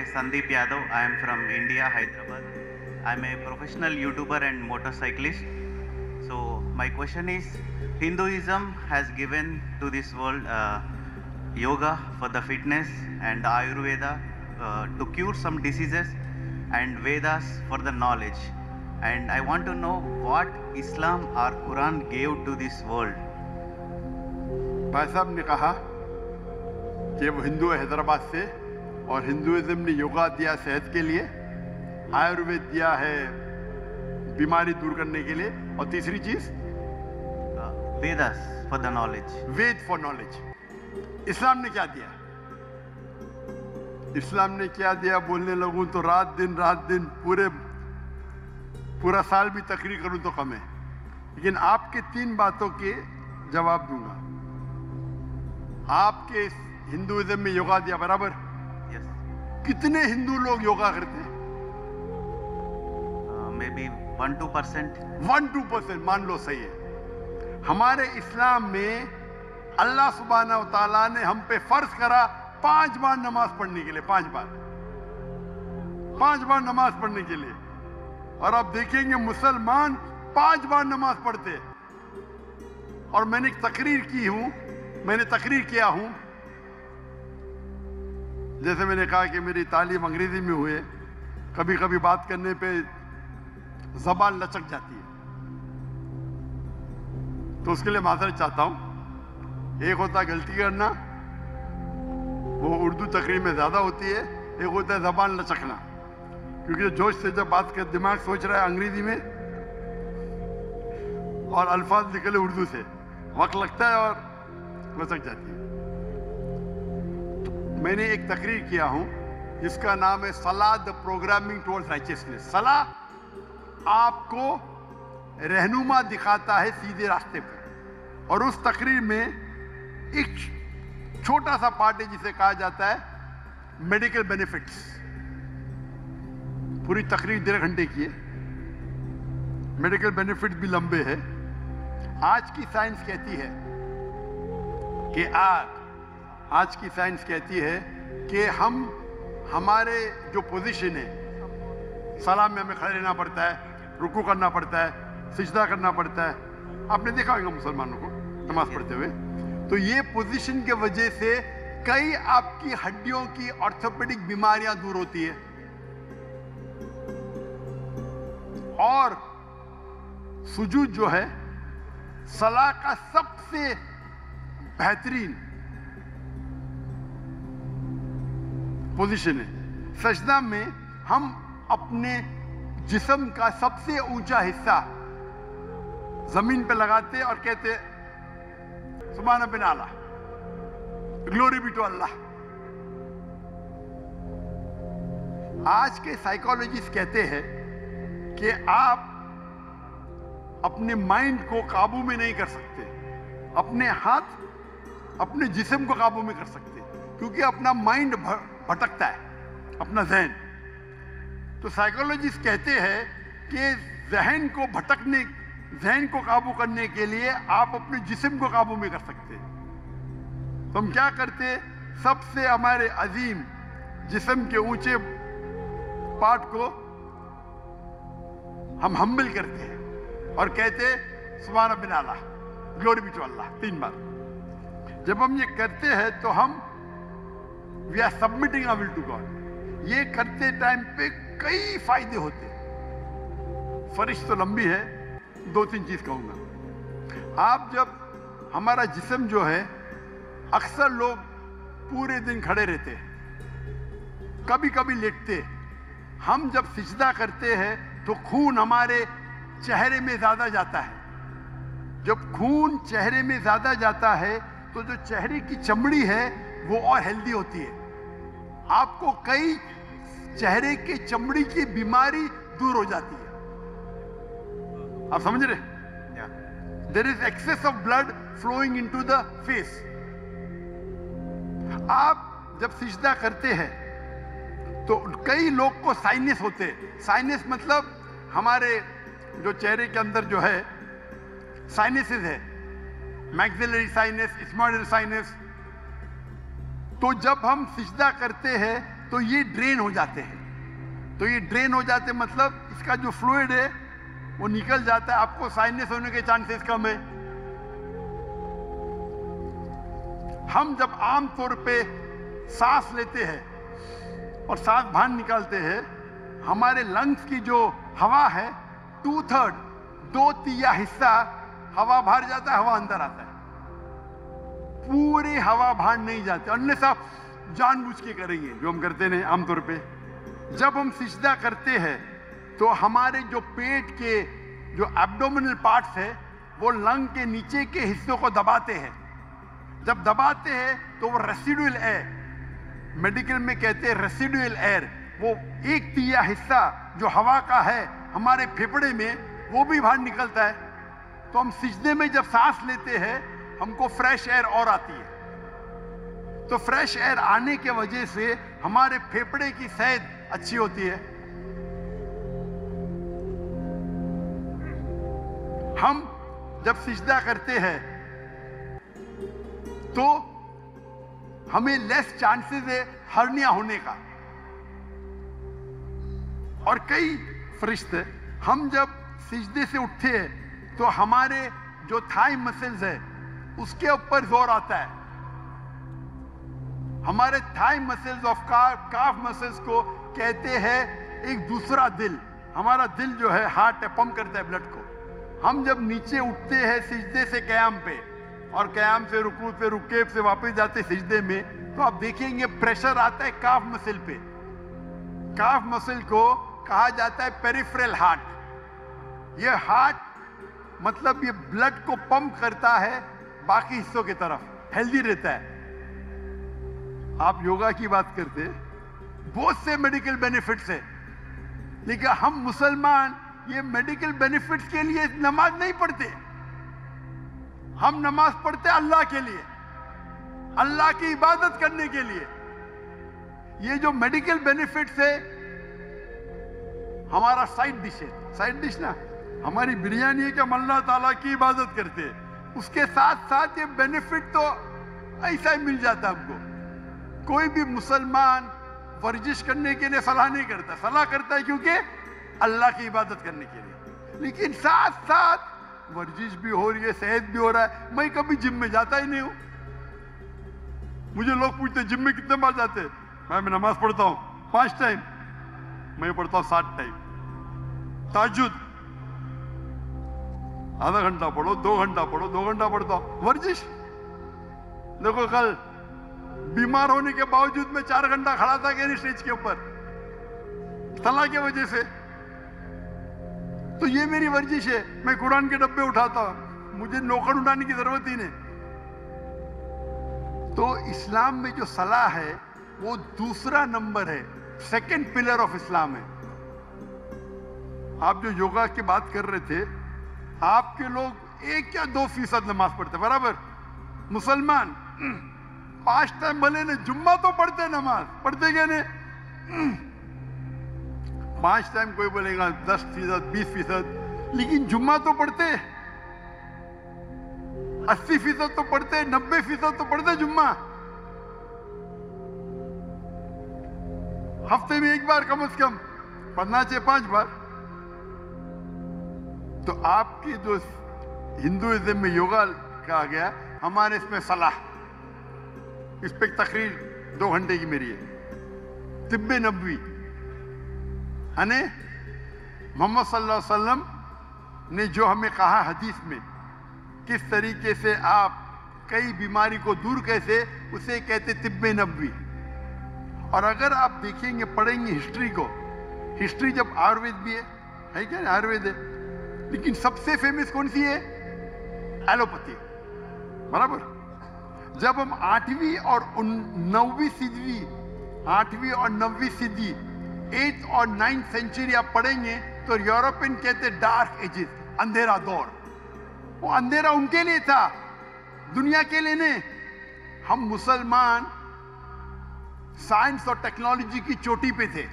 Sandeep Yadav. I am from India, Hyderabad. I am a professional YouTuber and motorcyclist. So my question is, Hinduism has given to this world yoga for the fitness and Ayurveda to cure some diseases and Vedas for the knowledge. And I want to know what Islam or Quran gave to this world. भाई साहब ने कहा कि वो हिंदू है हैदराबाद से और Hinduism ने योगा दिया सेहत के लिए, आयुर्वेद दिया है बीमारी दूर करने के लिए, और तीसरी चीज Vedas for the knowledge. Veda for knowledge. इस्लाम ने क्या दिया? इस्लाम ने क्या दिया बोलने लगूं तो रात दिन पूरा साल भी तकरीर करूं तो कम है, लेकिन आपके 3 बातों के जवाब दूंगा. आपके हिंदुइज्म में योगा दिया बराबर. Yes. कितने हिंदू लोग योगा करते हैं? Maybe 1-2%. 1-2% मान लो सही है. हमारे इस्लाम में अल्लाह सुब्हाना व तआला ने हम पे फर्ज करा 5 बार नमाज पढ़ने के लिए. 5 बार नमाज पढ़ने के लिए. और आप देखेंगे मुसलमान 5 बार नमाज पढ़ते हैं. और मैंने तकरीर किया हूं, जैसे मैंने कहा कि मेरी तालीम अंग्रेजी में हुई, कभी कभी बात करने पे जबान लचक जाती है, तो उसके लिए माजरत चाहता हूं. एक होता गलती करना, वो उर्दू तकरीर में ज्यादा होती है. एक होता है जबान लचकना, क्योंकि जोश से जब बात कर दिमाग सोच रहा है अंग्रेजी में और अल्फाज निकले उर्दू से, वक्त लगता है और लचक जाती है. तो मैंने एक तकरीर किया हूं जिसका नाम है सलाह द प्रोग्रामिंग टुवर्ड्स राइचियसनेस. सलाह आपको रहनुमा दिखाता है सीधे रास्ते पर. और उस तकरीर में एक छोटा सा पार्ट है जिसे कहा जाता है मेडिकल बेनिफिट्स. पूरी तकरीर 1.5 घंटे की है. मेडिकल बेनिफिट्स भी लंबे हैं. आज की साइंस कहती है कि हमारे जो पोजीशन है, सलाम में हमें खड़े रहना पड़ता है, रुकू करना पड़ता है, सिजदा करना पड़ता है. आपने देखा होगा मुसलमानों को नमाज पढ़ते हुए. तो ये पोजीशन के वजह से कई आपकी हड्डियों की ऑर्थोपेडिक बीमारियां दूर होती है. और सुजूद जो है सलाह का सबसे बेहतरीन पोजीशन है. सजदा में हम अपने जिस्म का सबसे ऊंचा हिस्सा जमीन पे लगाते और कहते सुभान बिन आला, ग्लोरी बी टू अल्लाह. आज के साइकोलॉजिस्ट कहते हैं कि आप अपने माइंड को काबू में नहीं कर सकते, अपने हाथ अपने जिस्म को काबू में कर सकते, क्योंकि अपना माइंड भटकता है, अपना जहन. तो साइकोलॉजिस्ट कहते हैं कि जहन को काबू करने के लिए आप अपने जिस्म को काबू में कर सकते हैं. तो हम क्या करते, सबसे हमारे अजीम जिस्म के ऊंचे पार्ट को हम हम्बल करते हैं और कहते सुभान बिन आला, ग्लोरी बी टू अल्लाह 3 बार. जब हम ये करते हैं तो हम we are submitting our will to God. ये करते टाइम पे कई फायदे होते हैं. फरिश्त तो लंबी है, 2-3 चीज कहूंगा. आप जब हमारा जिस्म जो है, अक्सर लोग पूरे दिन खड़े रहते हैं, कभी कभी लेटते. हम जब सिजदा करते हैं तो खून हमारे चेहरे में ज्यादा जाता है. जब खून चेहरे में ज्यादा जाता है तो जो चेहरे की चमड़ी है वो और हेल्दी होती है. आपको कई चेहरे के चमड़ी की बीमारी दूर हो जाती है. आप समझ रहे? There is excess of blood flowing into the face. आप जब सिजदा करते हैं तो कई लोग को साइनस होते हैं. साइनस मतलब हमारे जो चेहरे के अंदर जो है साइनसेस है, मैक्सिलरी साइनस, स्मॉइडल साइनस. तो जब हम सिजदा करते हैं तो ये ड्रेन हो जाते हैं। तो ये ड्रेन हो जाते मतलब इसका जो फ्लूइड है वो निकल जाता है, आपको साइनस होने के चांसेस कम है। हम जब आम तौर पे सांस लेते हैं और सांस बाहर निकालते हैं, हमारे लंग्स की जो हवा है 2/3 2/3 हिस्सा हवा बाहर जाता है, हवा अंदर आता है। पूरी हवा बाहर नहीं जाती, अन्यथा जानबूझ के करेंगे जो हम करते हैं आमतौर पे। जब हम सिजदा करते हैं तो हमारे जो पेट के जो एब्डोमिनल पार्ट्स है वो लंग के नीचे के हिस्सों को दबाते हैं। जब दबाते हैं तो वो रेसिडुअल एयर, मेडिकल में कहते हैं रेसिडुअल एयर, वो 1/3 हिस्सा जो हवा का है हमारे फेफड़े में वो भी बाहर निकलता है। तो हम सिजदे में जब सांस लेते हैं हमको फ्रेश एयर और आती है। तो फ्रेश एयर आने के वजह से हमारे फेफड़े की सेहत अच्छी होती है। हम जब सिजदा करते हैं तो हमें लेस चांसेस है हर्निया होने का। और कई फरिश्ते, हम जब सिजदे से उठते हैं तो हमारे जो थाई मसल्स है उसके ऊपर जोर आता है। हमारे thigh muscles of calf muscles को कहते हैं एक दूसरा दिल। हमारा दिल जो है हार्ट पंप करता है ब्लड को। हम जब नीचे उठते हैं सिजदे से क़याम पे और क़याम से रुकू पे रुके से वापस जाते सिजदे में, तो आप देखेंगे प्रेशर आता है काफ मसल पे। काफ मसल को कहा जाता है पेरिफेरल हार्ट। ये हार्ट मतलब ये ब्लड को पंप करता है बाकी हिस्सों की तरफ, हेल्दी रहता है। आप योगा की बात करते हैं, बहुत से मेडिकल बेनिफिट्स है, लेकिन हम मुसलमान ये मेडिकल बेनिफिट्स के लिए नमाज नहीं पढ़ते। हम नमाज पढ़ते अल्लाह के लिए, अल्लाह की इबादत करने के लिए। ये जो मेडिकल बेनिफिट्स है हमारा साइड डिश है। साइड डिश ना हमारी बिरयानी है कि हम अल्लाह ताला की इबादत करते हैं, उसके साथ साथ ये बेनिफिट तो ऐसा ही मिल जाता है हमको। कोई भी मुसलमान वर्जिश करने के लिए सलाह नहीं करता, सलाह करता है क्योंकि अल्लाह की इबादत करने के लिए। लेकिन साथ साथ वर्जिश भी हो रही है, सेहत भी हो रहा है। मैं कभी जिम में जाता ही नहीं हूं। मुझे लोग पूछते जिम में कितने बार जाते हैं? मैं नमाज पढ़ता हूं 5 टाइम, मैं पढ़ता हूं 7 टाइम। ताजुद आधा घंटा पढ़ो, 2 घंटा पढ़ो, 2 घंटा पढ़ता हूं। वर्जिश देखो, कल बीमार होने के बावजूद मैं 4 घंटा खड़ा था कि स्टेज के ऊपर, सलाह की वजह से। तो ये मेरी वर्जिश है। मैं कुरान के डब्बे उठाता हूं, मुझे नौकर उठाने की जरूरत ही नहीं। तो इस्लाम में जो सलाह है वो दूसरा नंबर है, सेकंड पिलर ऑफ इस्लाम है। आप जो योगा की बात कर रहे थे, आपके लोग 1 या 2% नमाज पढ़ते, बराबर? मुसलमान 5 टाइम भले ने, जुम्मा तो पढ़ते, नमाज पढ़ते क्या नहीं? 5 टाइम कोई बोलेगा 10%, 20%, लेकिन जुम्मा तो पढ़ते, 80% तो पढ़ते, 90% तो पढ़ते जुम्मा। हफ्ते में 1 बार कम से कम पढ़ना चाहिए, 5 बार। तो आपकी जो हिंदुइज्म में योगा कहा गया, हमारे इसमें सलाह, इस पे तकरीर 2 घंटे की मेरी है। तिब्बे नबवी यानी मोहम्मद सल्लल्लाहु अलैहि वसल्लम ने जो हमें कहा हदीस में, किस तरीके से आप कई बीमारी को दूर कैसे, उसे कहते तिब्बे नबवी। और अगर आप देखेंगे, पढ़ेंगे हिस्ट्री को, हिस्ट्री जब आयुर्वेद भी है क्या? आयुर्वेद है, लेकिन सबसे फेमस कौन सी है? एलोपैथी, बराबर? जब हम 8वीं और 9वीं सदी, 8वीं और 9वीं सदी, 8th और 9th सेंचुरी आप पढ़ेंगे तो यूरोपियन कहते डार्क एजेस, अंधेरा दौर। वो अंधेरा उनके लिए था, दुनिया के लिए नहीं। हम मुसलमान साइंस और टेक्नोलॉजी की चोटी पे थे,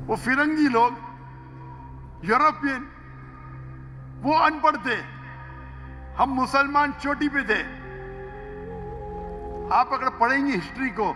वो फिरंगी लोग, यूरोपियन, वो अनपढ़ थे, हम मुसलमान चोटी पे थे। आप अगर पढ़ेंगे हिस्ट्री को